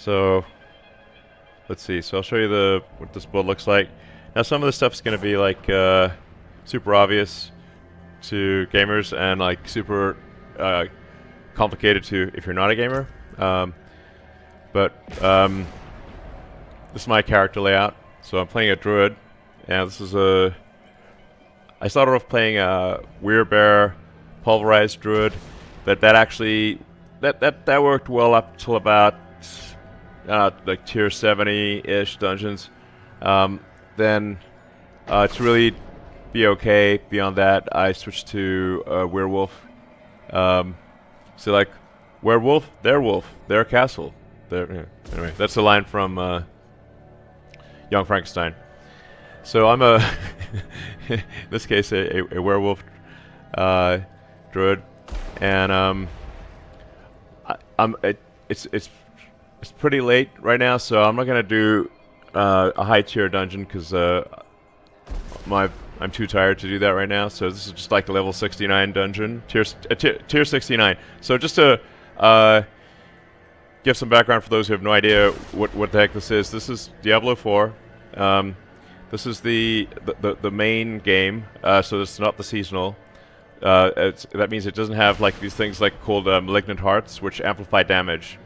So let's see. So I'll show you what this build looks like. Now some of the stuff is going to be like super obvious to gamers and like super complicated to if you're not a gamer. But this is my character layout. So I'm playing a druid, and this is a. I started off playing a Werebear pulverized druid. That actually that worked well up till about like tier 70-ish dungeons. Then to really be okay beyond that, I switched to werewolf. So like werewolf, their castle. Anyway, that's a line from Young Frankenstein. So I'm in this case a werewolf druid, and it's pretty late right now, so I'm not gonna do a high tier dungeon because I'm too tired to do that right now. So this is just like a level 69 dungeon, tier 69. So just to give some background for those who have no idea what the heck this is. This is Diablo 4. This is the main game, so it's not the seasonal. That means it doesn't have like these things like called malignant hearts, which amplify damage.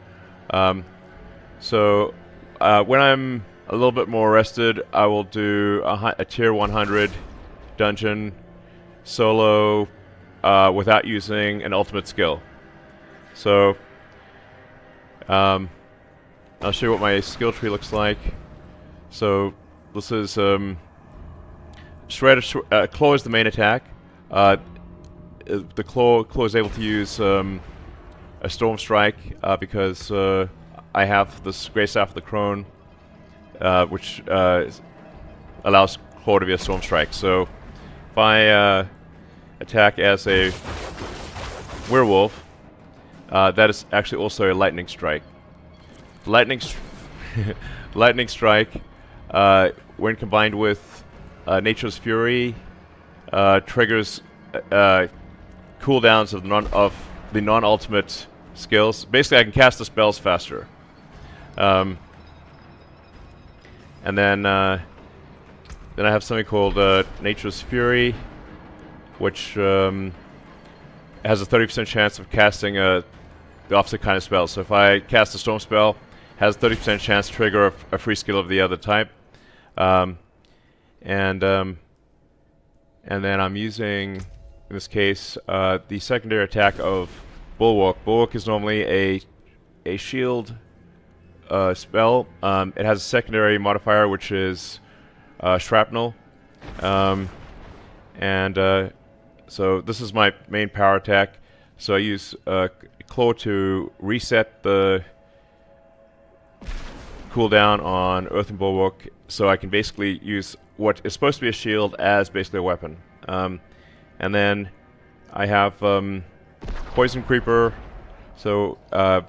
So when I'm a little bit more rested, I will do a tier 100 dungeon solo without using an ultimate skill. So I'll show you what my skill tree looks like. So this is Claw is the main attack. The Claw is able to use a Storm Strike because I have this Great Staff of the Crone, which allows Claw to be a Storm Strike. So if I attack as a werewolf, that is actually also a Lightning Strike. Lightning Strike, when combined with Nature's Fury, triggers cooldowns of the non-ultimate skills. Basically, I can cast the spells faster. And then I have something called Nature's Fury, which has a 30% chance of casting the opposite kind of spell. So if I cast a Storm spell, has a 30% chance to trigger a free skill of the other type. And then I'm using, in this case, the secondary attack of Bulwark. Bulwark is normally a shield spell. It has a secondary modifier, which is Shrapnel. So this is my main power attack. So I use Claw to reset the cooldown on Earth and Bulwark, so I can basically use what is supposed to be a shield as basically a weapon. And then I have Poison Creeper. So the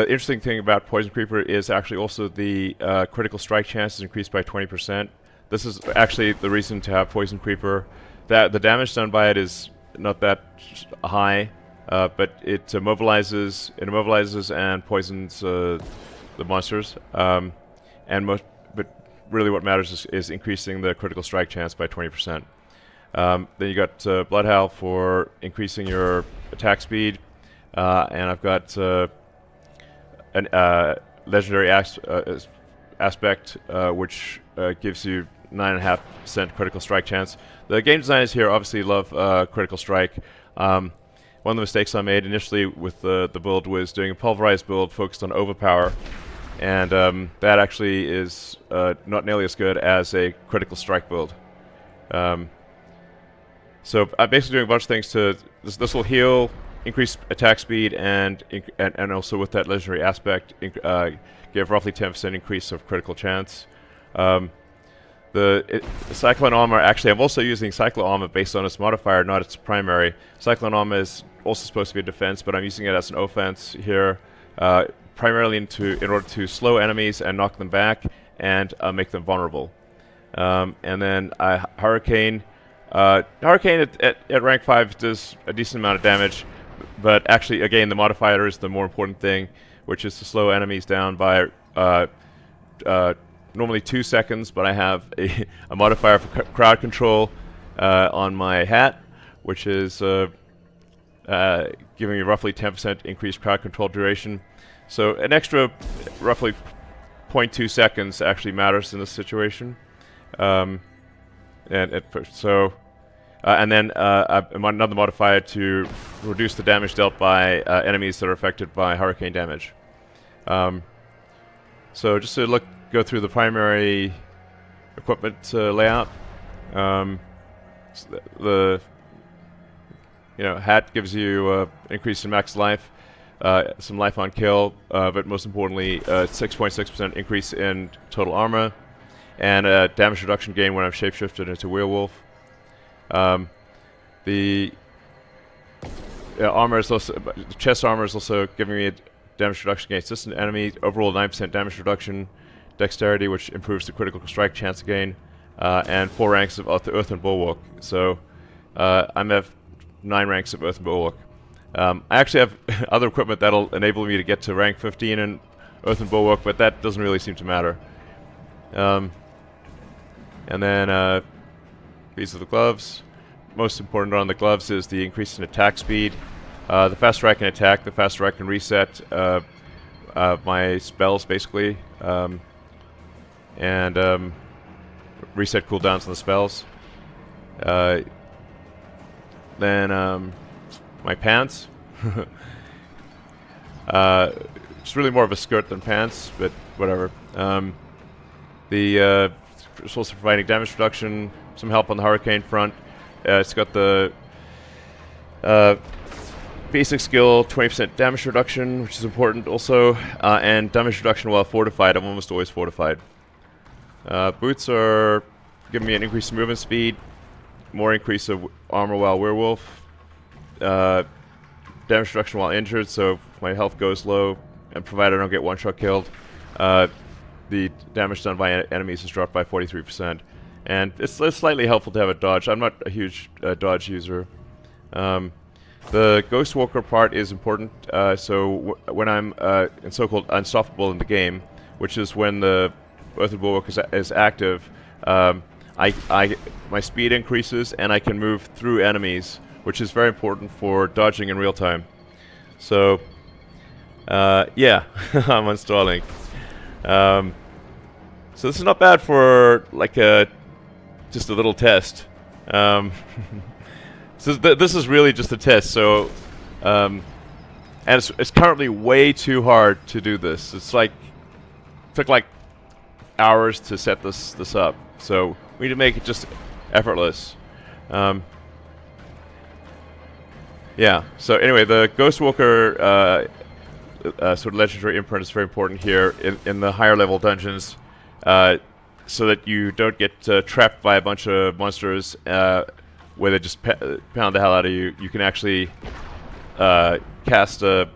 interesting thing about Poison Creeper is actually also the critical strike chance is increased by 20%. This is actually the reason to have Poison Creeper. That the damage done by it is not that high, but it immobilizes and poisons the monsters. But really, what matters is increasing the critical strike chance by 20%. Then you got Bloodhowl for increasing your attack speed, and I've got an legendary aspect, which gives you 9.5% critical strike chance. The game designers here obviously love critical strike. One of the mistakes I made initially with the build was doing a pulverized build focused on overpower, and that actually is not nearly as good as a critical strike build. So I'm basically doing a bunch of things to this will heal, increase attack speed, and also with that legendary aspect give roughly 10% increase of critical chance. The Cyclone Armor, actually I'm also using Cyclone Armor based on its modifier, not its primary. Cyclone Armor is also supposed to be a defense, but I'm using it as an offense here, primarily in order to slow enemies and knock them back and make them vulnerable. And then Hurricane. Hurricane at rank 5 does a decent amount of damage, but actually, again, the modifier is the more important thing. which is to slow enemies down by normally 2 seconds, but I have a modifier for crowd control on my hat, which is giving me roughly 10% increased crowd control duration. So an extra roughly 0.2 seconds actually matters in this situation. And then another modifier to reduce the damage dealt by enemies that are affected by hurricane damage. So just to go through the primary equipment layout. The hat gives you increase in max life, some life on kill, but most importantly, 6.6% increase in total armor, and a damage reduction gain when I've shapeshifted into werewolf. The armor is also, the chest armor is also giving me a damage reduction against distant enemy, overall 9% damage reduction, dexterity, which improves the critical strike chance gain, and 4 ranks of Earthen Bulwark. So I'm at 9 ranks of Earthen Bulwark. I actually have other equipment that'll enable me to get to rank 15 in Earthen Bulwark, but that doesn't really seem to matter. And then these are the gloves. Most important on the gloves is the increase in attack speed. The faster I can attack, the faster I can reset my spells, basically, and reset cooldowns on the spells. Then my pants. It's really more of a skirt than pants, but whatever. It's also providing damage reduction, some help on the hurricane front. It's got the basic skill, 20% damage reduction, which is important also, and damage reduction while fortified. I'm almost always fortified. Boots are giving me an increase in movement speed, more increase of armor while werewolf, damage reduction while injured, so if my health goes low, and provided I don't get one-shot killed, the damage done by enemies is dropped by 43%. And it's slightly helpful to have a dodge. I'm not a huge dodge user. The Ghost Walker part is important, so when I'm in so-called unstoppable in the game, which is when the Earthen Bulwark is active, my speed increases and I can move through enemies, which is very important for dodging in real time. So, yeah, I'm installing. So this is not bad for like just a little test. So this is really just a test. So, and it's currently way too hard to do this. It's like took like hours to set this up. So we need to make it just effortless. Yeah. So anyway, the Ghost Walker sort of legendary imprint is very important here in the higher level dungeons, so that you don't get trapped by a bunch of monsters where they just pound the hell out of you. You can actually cast a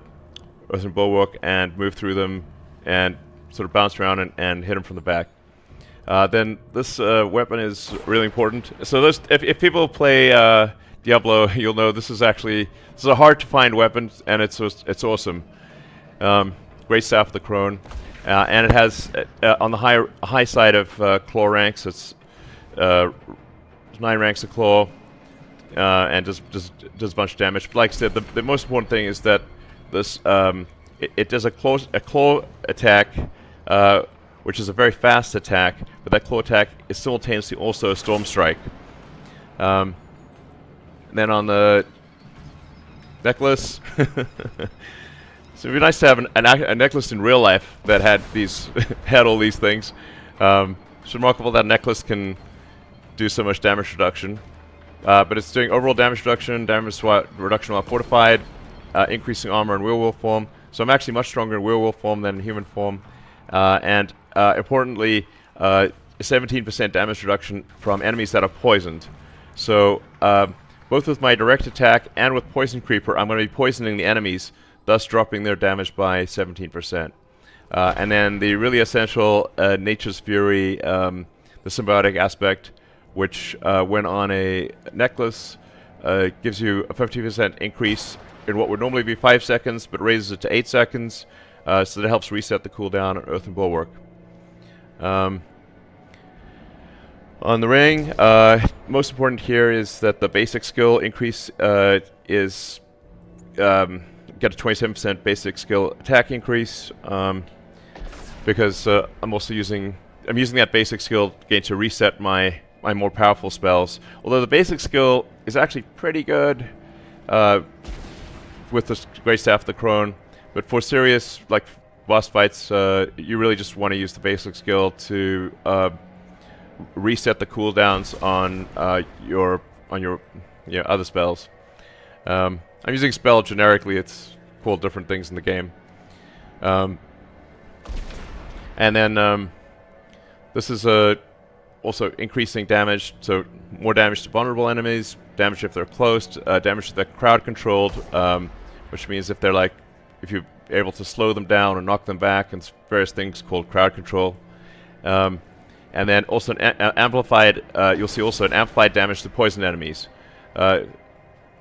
Earthen Bulwark and move through them and sort of bounce around and hit them from the back. Then this weapon is really important. So if people play Diablo, you'll know this is a hard to find weapon, and it's awesome. Great Staff of the Crone, and it has on the high side of claw ranks. It's 9 ranks of claw, and does a bunch of damage. But like I said, the most important thing is that this it does a claw attack, which is a very fast attack, but that claw attack is simultaneously also a storm strike. And then on the necklace, so it'd be nice to have a necklace in real life that had had all these things. It's remarkable that a necklace can do so much damage reduction, but it's doing overall damage reduction, damage reduction while fortified, increasing armor in werewolf form. So I'm actually much stronger in werewolf form than in human form, and importantly, 17% damage reduction from enemies that are poisoned. So both with my direct attack and with Poison Creeper, I'm going to be poisoning the enemies, thus dropping their damage by 17%. And then the really essential Nature's Fury, the symbiotic aspect, which when on a necklace gives you a 50% increase in what would normally be 5 seconds, but raises it to 8 seconds. so that helps reset the cooldown on Earth and Bulwark. On the ring, most important here is that the basic skill increase is get a 27% basic skill attack increase, because I'm using that basic skill again to reset my more powerful spells. Although the basic skill is actually pretty good with the Great Staff of the Crone, but for serious like boss fights, you really just want to use the basic skill to reset the cooldowns on your other spells. I'm using spell generically; it's called different things in the game. And then this is also increasing damage, so more damage to vulnerable enemies, damage if they're close, damage if they're crowd controlled, which means if you're able to slow them down or knock them back, and various things called crowd control. And then also an amplified, you'll see also an amplified damage to poison enemies,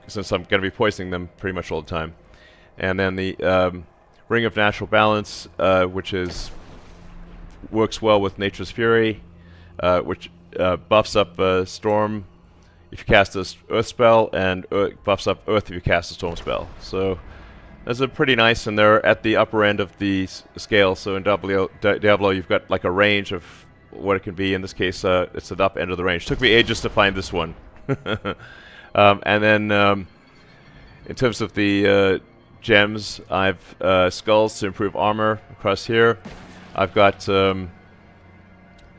since I'm going to be poisoning them pretty much all the time. And then the Ring of Natural Balance, which works well with Nature's Fury, which buffs up Storm if you cast a Earth spell, and buffs up Earth if you cast a Storm spell. So that's a pretty nice, and they're at the upper end of the scale. So in Diablo, you've got like a range of what it can be. In this case, it's the up end of the range. Took me ages to find this one. And then in terms of the gems, I've skulls to improve armor across here. I've got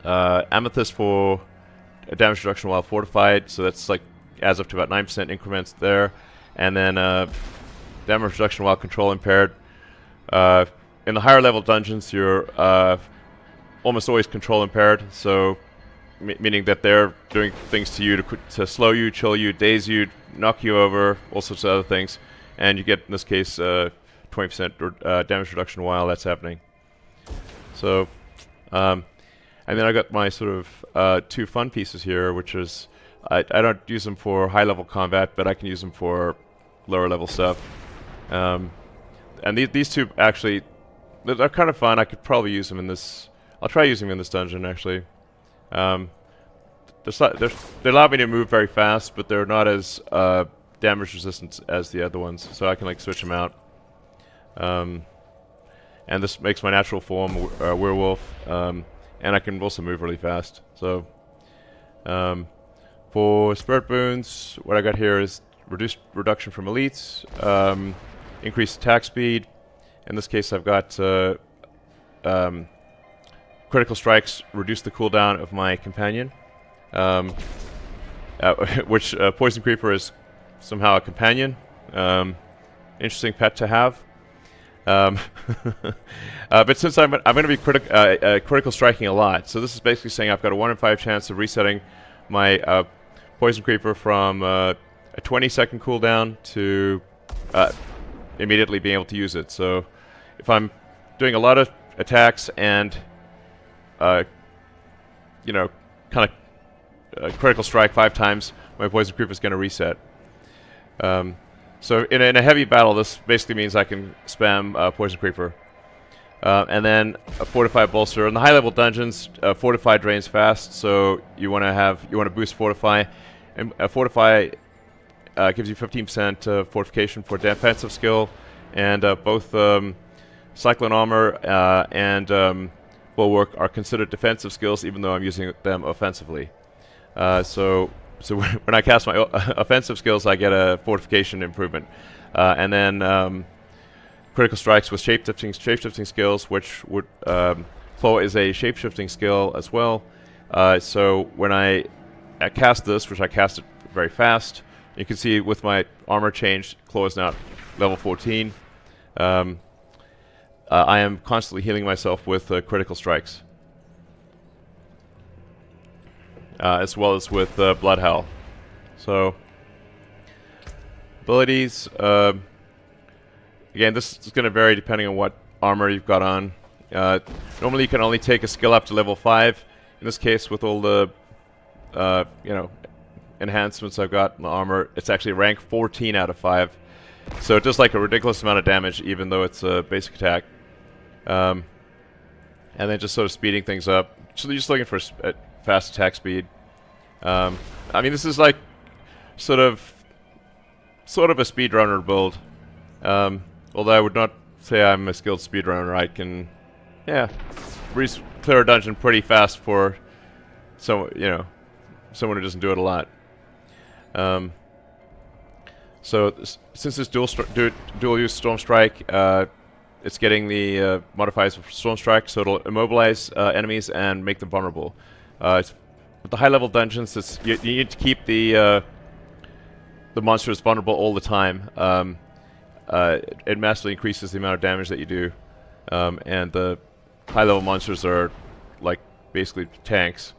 amethyst for damage reduction while fortified, so that's like adds up to about 9% increments there. And then damage reduction while control impaired. In the higher level dungeons, you're almost always control impaired, so meaning that they're doing things to you to slow you, chill you, daze you, knock you over, all sorts of other things, and you get in this case 20% damage reduction while that's happening. So, and then I got my sort of two fun pieces here, which is I don't use them for high level combat, but I can use them for lower level stuff. And these two actually, they're kind of fun. I could probably use them in this. I'll try using them in this dungeon, actually. They allow me to move very fast, but they're not as damage resistant as the other ones, so I can like switch them out. And this makes my natural form a werewolf, and I can also move really fast. So for spirit boons, what I got here is reduction from elites, increased attack speed. In this case, I've got critical strikes reduce the cooldown of my companion, which Poison Creeper is somehow a companion. Interesting pet to have. But since I'm going to be critical striking a lot, so this is basically saying I've got a 1 in 5 chance of resetting my Poison Creeper from a 20-second cooldown to immediately being able to use it. So if I'm doing a lot of attacks and you know, kind of critical strike 5 times, my Poison Creeper is going to reset. So in a heavy battle, this basically means I can spam Poison Creeper. And then a Fortified Bolster. In the high level dungeons, Fortify drains fast, so you want to boost Fortify. And Fortify gives you 15% fortification for defensive skill, and both Cyclone Armor and Bulwark are considered defensive skills, even though I'm using them offensively. So when I cast my offensive skills, I get a fortification improvement, and then critical strikes with shapeshifting skills, which would Claw is a shapeshifting skill as well. So when I cast this, which I cast it very fast, you can see with my armor changed, Claw is now level 14. I am constantly healing myself with critical strikes, as well as with Blood Howl. So, abilities, again, this is going to vary depending on what armor you've got on. Normally you can only take a skill up to level 5. In this case, with all the enhancements I've got in the armor, it's actually rank 14 out of 5. So it does like a ridiculous amount of damage, even though it's a basic attack. and then just sort of speeding things up. So you're just looking for fast attack speed. I mean, this is like sort of a speedrunner build. Although I would not say I'm a skilled speedrunner. I can, yeah, clear a dungeon pretty fast for someone who doesn't do it a lot. So since it's dual use Storm Strike, it's getting the modifiers for Storm Strike, so it'll immobilize enemies and make them vulnerable. With the high level dungeons, you need to keep the monsters vulnerable all the time. It massively increases the amount of damage that you do, and the high level monsters are like basically tanks.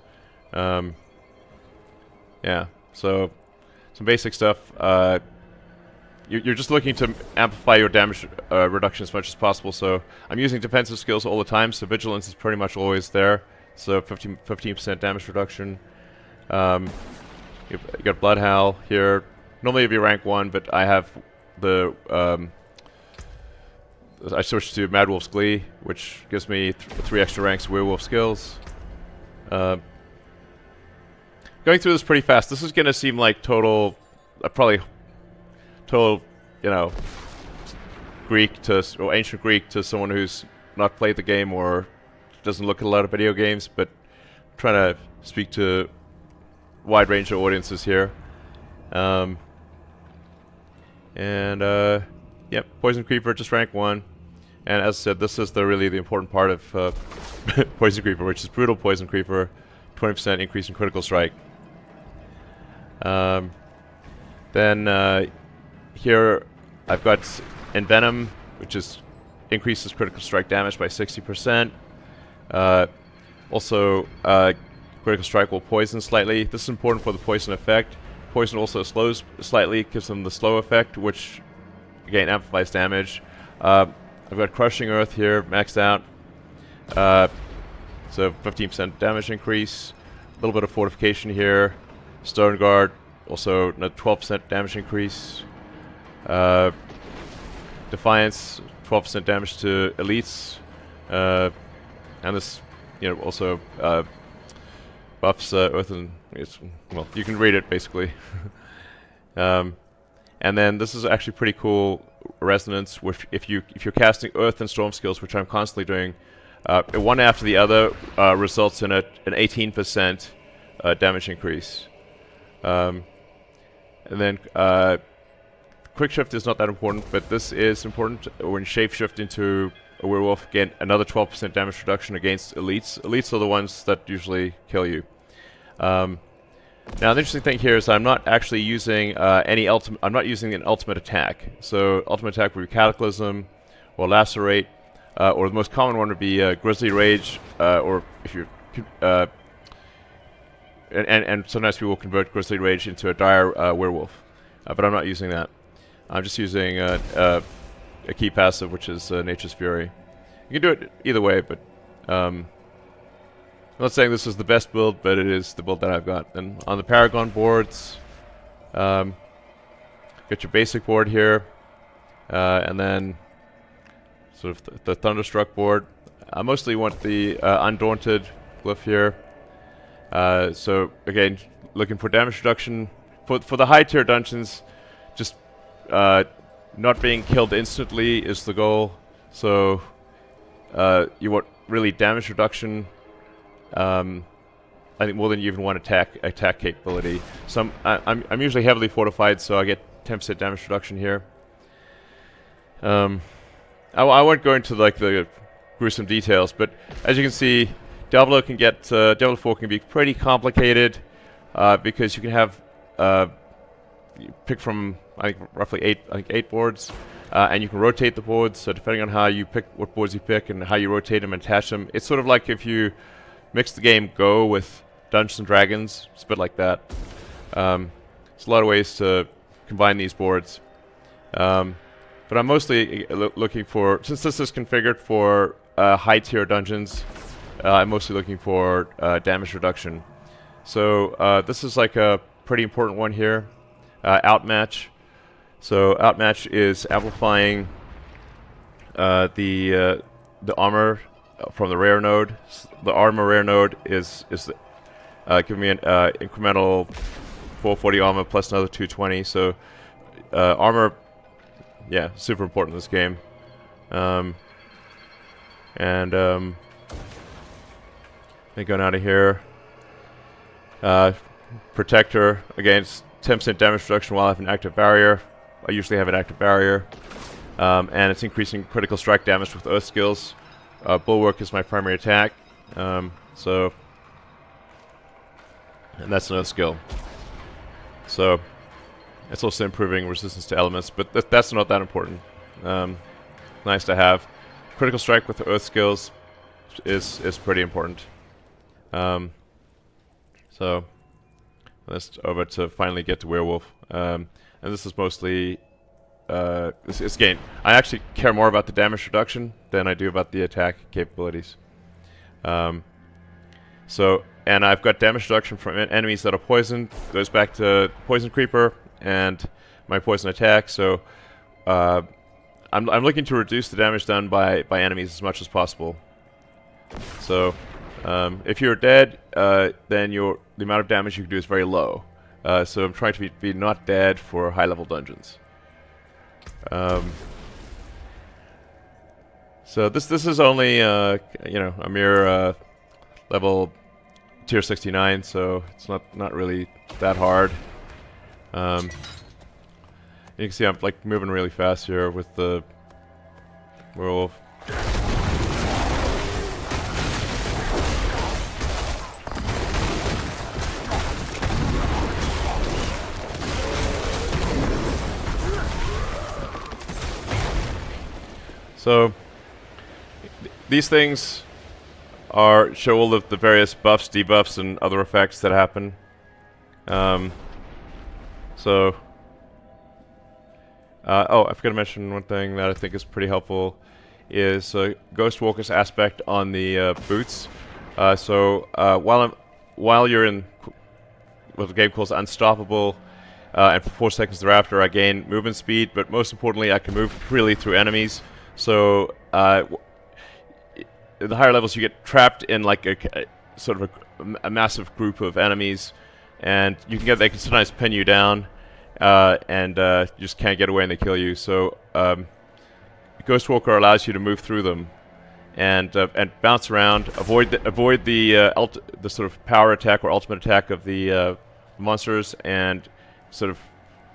Yeah, so some basic stuff. You're just looking to amplify your damage reduction as much as possible, so I'm using defensive skills all the time, so vigilance is pretty much always there, so 15% damage reduction. You got Blood Howl here. Normally it'd be rank 1, but I have the I switched to Mad Wolf's Glee, which gives me 3 extra ranks of werewolf skills. Going through this pretty fast. This is going to seem like total, Greek or ancient Greek to someone who's not played the game or doesn't look at a lot of video games, but I'm trying to speak to a wide range of audiences here. Yep, Poison Creeper, just rank 1. And as I said, this is really the important part of Poison Creeper, which is Brutal Poison Creeper, 20% increase in critical strike. Then here I've got Envenom, which increases critical strike damage by 60%. Also, critical strike will poison slightly. This is important for the poison effect. Poison also slows slightly, gives them the slow effect, which again amplifies damage. I've got Crushing Earth here, maxed out. So 15% damage increase. A little bit of fortification here. Stone Guard, also a 12% damage increase. Defiance, 12% damage to elites. And this, also buffs Earth and... well, you can read it, basically. And then this is actually pretty cool resonance, which if you're casting Earth and Storm skills, which I'm constantly doing, one after the other results in an 18% damage increase. And then Quick Shift is not that important, but this is important when Shapeshift into a werewolf. Again, another 12% damage reduction against elites. Elites are the ones that usually kill you. Now, the interesting thing here is I'm not actually using I'm not using an ultimate attack. So, ultimate attack would be Cataclysm or Lacerate, or the most common one would be Grizzly Rage, or if you're and sometimes people convert Grizzly Rage into a dire werewolf, but I'm not using that. I'm just using a key passive, which is Nature's Fury. You can do it either way, but I'm not saying this is the best build, but it is the build that I've got. And on the Paragon boards, got your basic board here, and then sort of the Thunderstruck board. I mostly want the Undaunted glyph here. So again, looking for damage reduction for the high tier dungeons. Just not being killed instantly is the goal. So you want really damage reduction. I think more than you even want attack capability. So I'm usually heavily fortified, so I get 10% damage reduction here. I won't go into like the gruesome details, but as you can see, Diablo 4 can be pretty complicated because you can have you pick from I think roughly 8 boards, and you can rotate the boards. So depending on how you pick, what boards you pick, and how you rotate them and attach them, it's sort of like if you mix the game Go with Dungeons and Dragons. It's a bit like that. There's a lot of ways to combine these boards, but I'm mostly looking for, since this is configured for high tier dungeons, I'm mostly looking for damage reduction. So this is like a pretty important one here. Outmatch. So Outmatch is amplifying the the armor from the rare node. The armor rare node is giving me an incremental 440 armor plus another 220. So armor, yeah, super important in this game. And going out of here. Protector against 10% damage reduction while I have an active barrier. I usually have an active barrier. And it's increasing critical strike damage with earth skills. Bulwark is my primary attack. And that's another skill. So it's also improving resistance to elements, but that's not that important. Nice to have. Critical strike with earth skills is pretty important. So let's over to finally get to werewolf. And this is mostly this game. I actually care more about the damage reduction than I do about the attack capabilities. And I've got damage reduction from enemies that are poisoned. Goes back to poison creeper and my poison attack. So I'm looking to reduce the damage done by enemies as much as possible. So if you're dead, then the amount of damage you can do is very low. So I'm trying to be not dead for high-level dungeons. So this is only a mere level tier 69, so it's not really that hard. You can see I'm like moving really fast here with the werewolf. So these things show all of the various buffs, debuffs, and other effects that happen. Oh, I forgot to mention one thing that I think is pretty helpful is Ghost Walker's aspect on the boots. While you're in what the game calls unstoppable, and for 4 seconds thereafter, I gain movement speed. But most importantly, I can move freely through enemies. So at the higher levels, you get trapped in like a massive group of enemies, and they can sometimes pin you down. And you just can't get away and they kill you. So Ghost Walker allows you to move through them and bounce around, avoid the sort of power attack or ultimate attack of the monsters, and sort of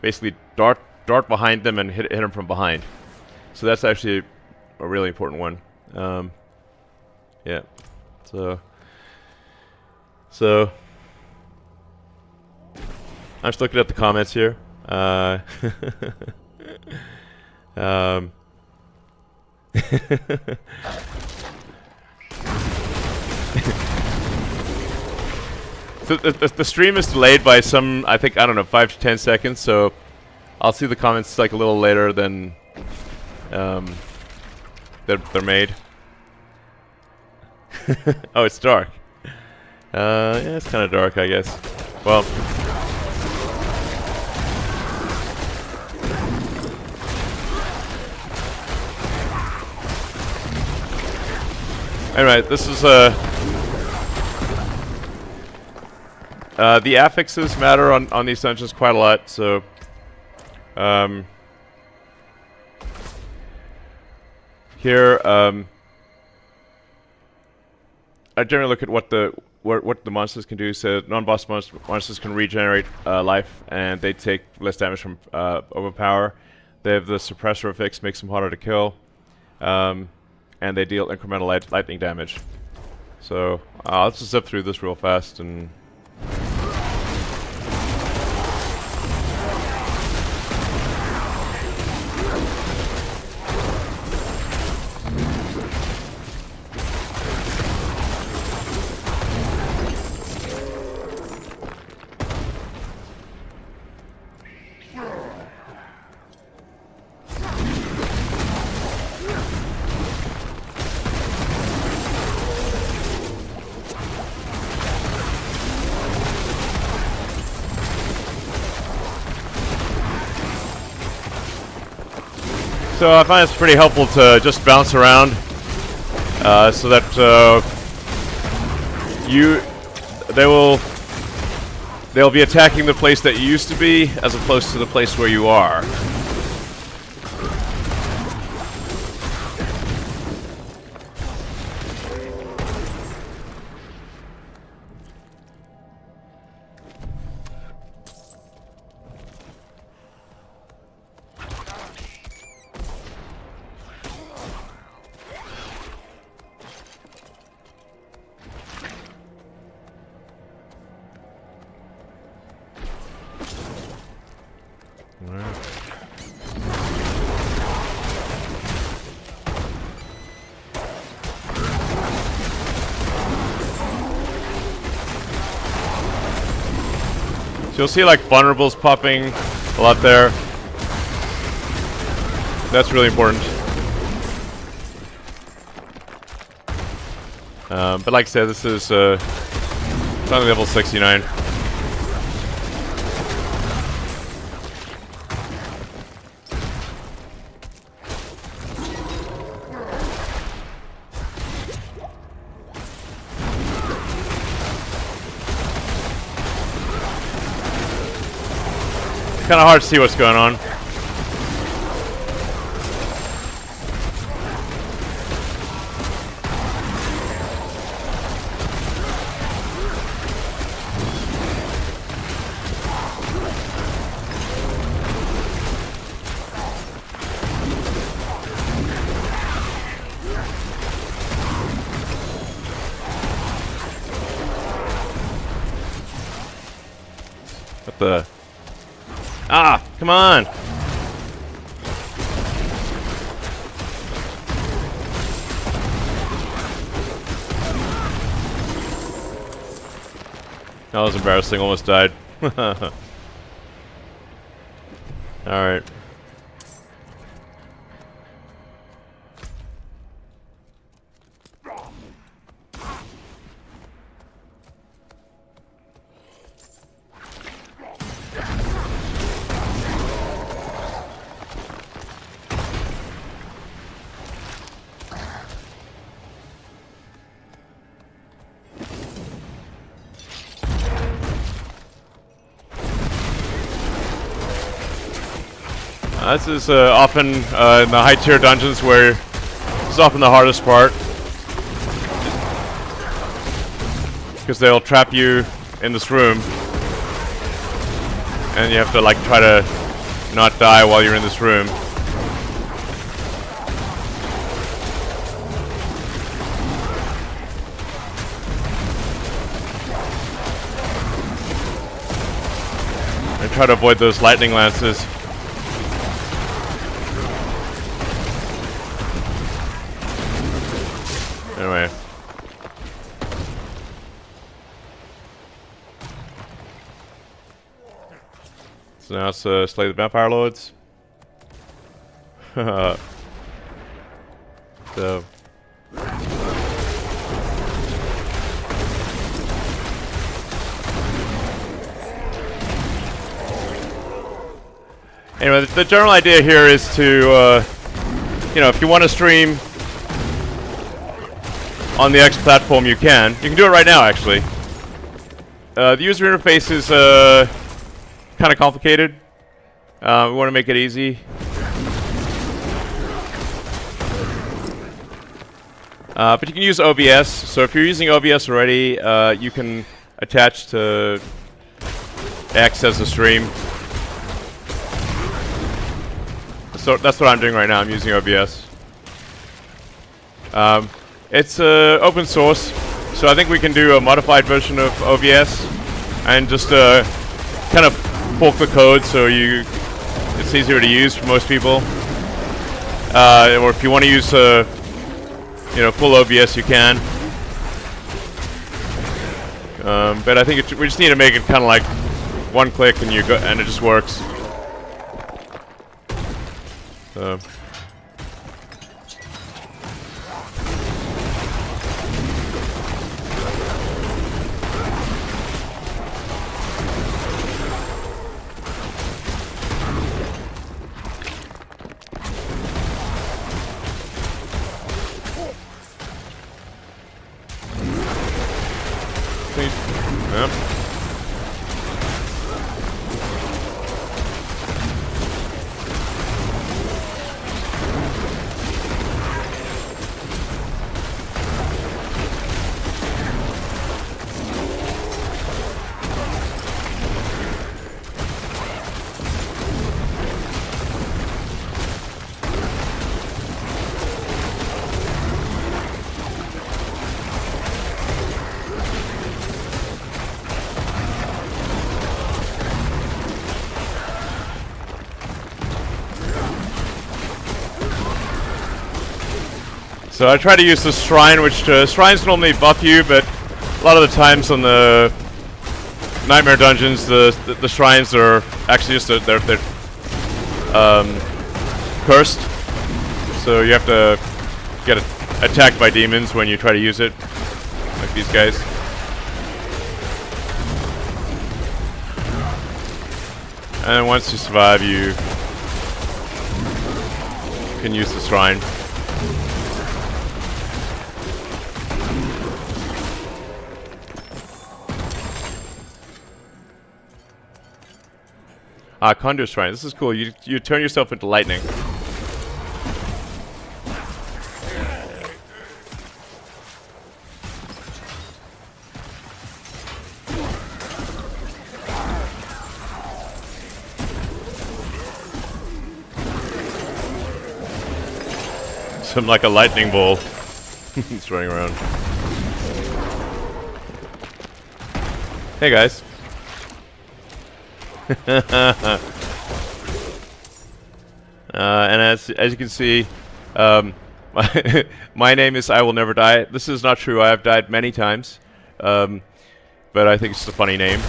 basically dart behind them and hit them from behind. So that's actually a really important one. Yeah. So I'm just looking at the comments here. So the stream is delayed by some, I don't know, 5 to 10 seconds, so I'll see the comments like a little later than they're made. Oh, it's dark. Yeah, it's kind of dark, I guess. Well, anyway, this is the affixes matter on these dungeons quite a lot. So here I generally look at what the monsters can do. So non-boss monsters can regenerate life, and they take less damage from overpower. They have the suppressor affix, makes them harder to kill, and they deal incremental lightning damage. So let's just zip through this real fast and. So I find it's pretty helpful to just bounce around so that they'll be attacking the place that you used to be, as opposed to the place where you are. So you'll see like vulnerables popping a lot there. That's really important. But like I said, this is only level 69. Kind of hard to see what's going on. What the? Ah, come on! That was embarrassing, almost died. Alright. This is often in the high tier dungeons where it's often the hardest part, because they'll trap you in this room and you have to like try to not die while you're in this room. And try to avoid those lightning lances. Anyway. So now it's slay the vampire lords. So. Anyway, the general idea here is to, you know, if you want to stream on the X platform, you can. You can do it right now, actually. The user interface is kind of complicated. We want to make it easy. But you can use OBS. So if you're using OBS already, you can attach to X as a stream. So that's what I'm doing right now. I'm using OBS. It's open source, so I think we can do a modified version of OBS and just kind of fork the code so it's easier to use for most people. Or if you want to use you know, full OBS, you can. But I think we just need to make it kind of like one click and and it just works. So. think. Yep. So I try to use the shrine, which shrines normally buff you, but a lot of the times on the nightmare dungeons, the shrines are actually just they're cursed. So you have to get attacked by demons when you try to use it, like these guys. And once you survive, you can use the shrine. Conduit Shrine. This is cool. You turn yourself into lightning. So I'm like a lightning ball. It's running around. Hey guys. And as you can see, my name is I Will Never Die. This is not true. I have died many times, but I think it's a funny name.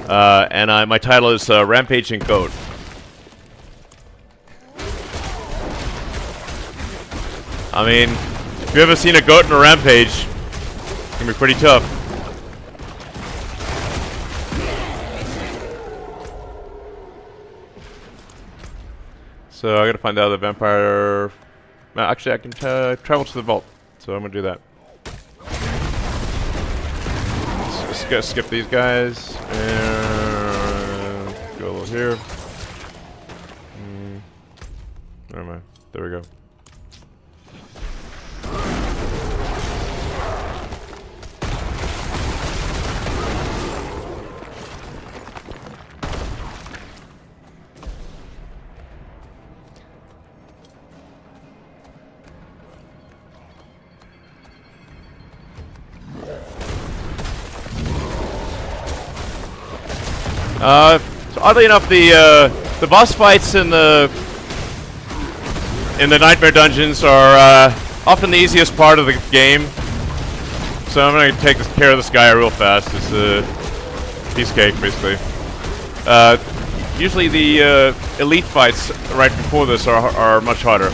And my title is Rampaging Goat. I mean, if you've ever seen a goat in a rampage, it can be pretty tough. So I gotta find the other vampire. Actually, I can travel to the vault, so I'm gonna do that. Let's skip these guys and go over here. Never mind. There we go. So oddly enough, the boss fights in the nightmare dungeons are often the easiest part of the game. So I'm gonna take care of this guy real fast. It's a piece of cake, basically. Usually the elite fights right before this are much harder.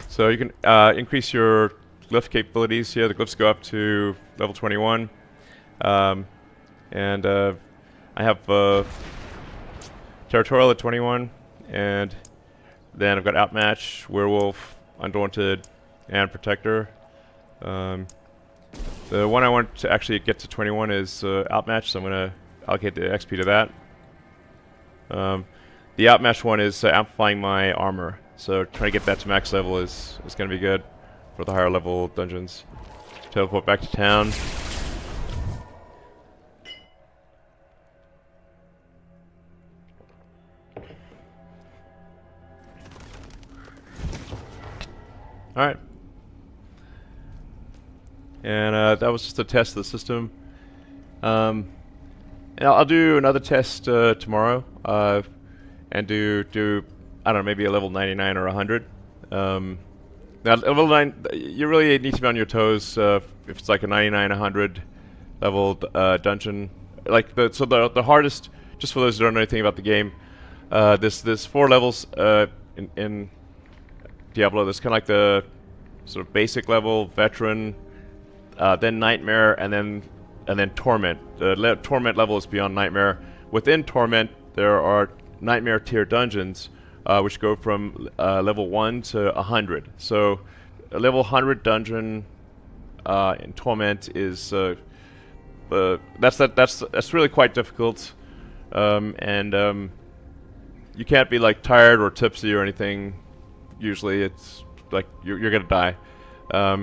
So you can increase your glyph capabilities here. The glyphs go up to level 21. And I have Territorial at 21. And then I've got Outmatch, Werewolf, Undaunted, and Protector. The one I want to actually get to 21 is Outmatch, so I'm going to allocate the XP to that. The Outmatch one is amplifying my armor. So trying to get that to max level is going to be good for the higher level dungeons. Teleport back to town. Alright. And that was just a test of the system. And I'll do another test tomorrow. And do I don't know, maybe a level 99 or 100. Now, level 9, you really need to be on your toes if it's like a 99, 100 level dungeon. Like the hardest, just for those who don't know anything about the game, there's 4 levels in Diablo. There's kind of like the sort of basic level, veteran, then nightmare, and then torment. The torment level is beyond nightmare. Within torment, there are nightmare tier dungeons, which go from level 1 to 100. So a level 100 dungeon in torment is that's really quite difficult, and you can't be like tired or tipsy or anything. Usually, it's like you're gonna die. I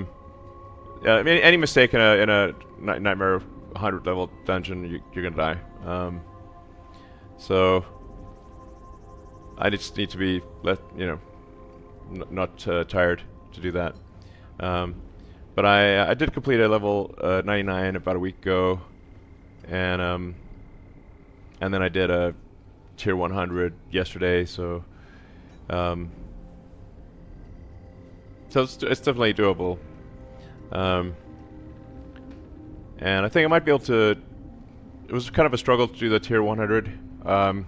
mean, any mistake in a nightmare 100 level dungeon, you're gonna die. So I just need to be not tired to do that. But I did complete a level 99 about a week ago, and then I did a tier 100 yesterday. So it's definitely doable. And I think I might be able to. It was kind of a struggle to do the tier 100. I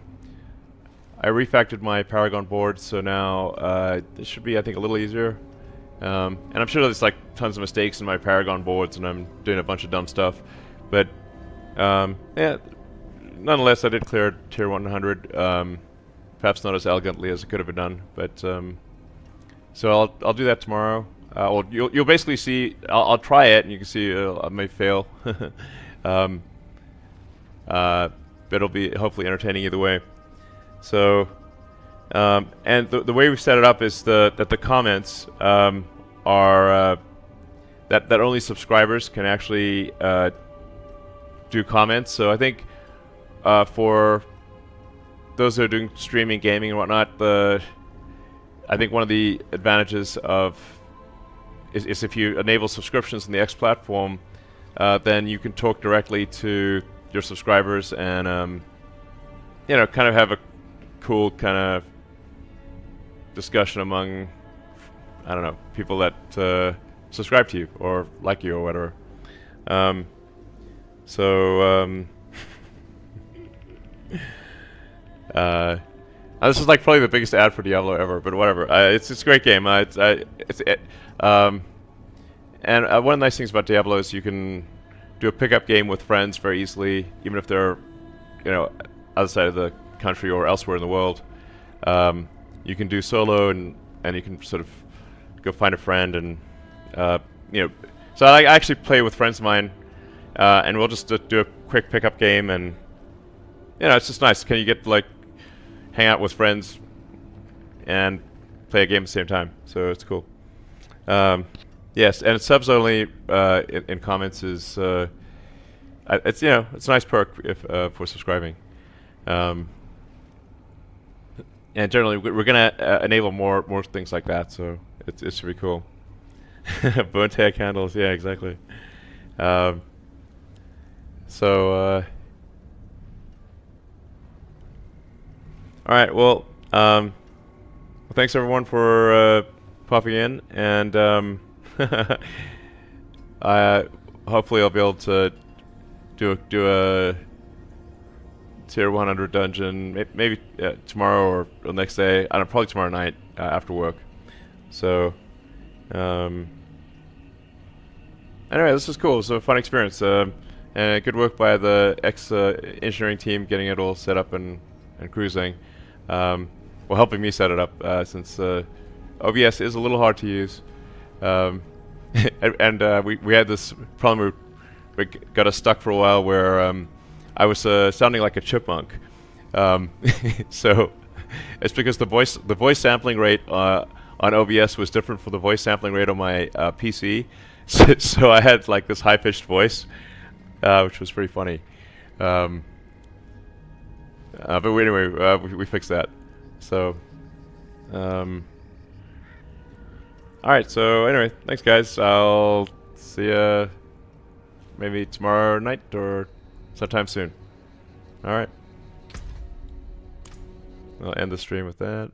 refactored my Paragon board, so now this should be, I think, a little easier. And I'm sure there's like tons of mistakes in my Paragon boards, and I'm doing a bunch of dumb stuff. But yeah, nonetheless, I did clear tier 100. Perhaps not as elegantly as it could have been done, but so I'll do that tomorrow. Well, you'll basically see. I'll try it, and you can see I may fail. But it'll be hopefully entertaining either way. So, and the way we've set it up is that the comments are that only subscribers can actually do comments. So I think for those that are doing streaming, gaming, and whatnot, I think one of the advantages is if you enable subscriptions in the X platform, then you can talk directly to your subscribers and kind of have a cool kind of discussion among, I don't know, people that subscribe to you or like you or whatever. This is like probably the biggest ad for Diablo ever, but whatever. It's a great game. And one of the nice things about Diablo is you can do a pickup game with friends very easily, even if they're outside of the country or elsewhere in the world. You can do solo, and you can sort of go find a friend, and So I actually play with friends of mine, and we'll just do a quick pickup game, and it's just nice. Can you get to like hang out with friends and play a game at the same time? So it's cool. Yes, and subs only in comments is it's it's a nice perk if for subscribing. And generally we're gonna enable more things like that, so it should be cool. Bone tag handles, yeah, exactly. All right, well, thanks everyone for popping in, and hopefully I'll be able to do a tier 100 dungeon, maybe tomorrow or the next day. I don't know, probably tomorrow night after work. So, anyway, this was cool. It was a fun experience, and good work by the engineering team getting it all set up and cruising. Well, helping me set it up since OBS is a little hard to use, and we had this problem. We got us stuck for a while where I was sounding like a chipmunk. So it's because the voice sampling rate on OBS was different from the voice sampling rate on my PC. So I had like this high-pitched voice, which was pretty funny. But anyway, we fixed that. So, all right. So anyway, thanks guys. I'll see ya maybe tomorrow night or sometime soon. All right. I'll end the stream with that.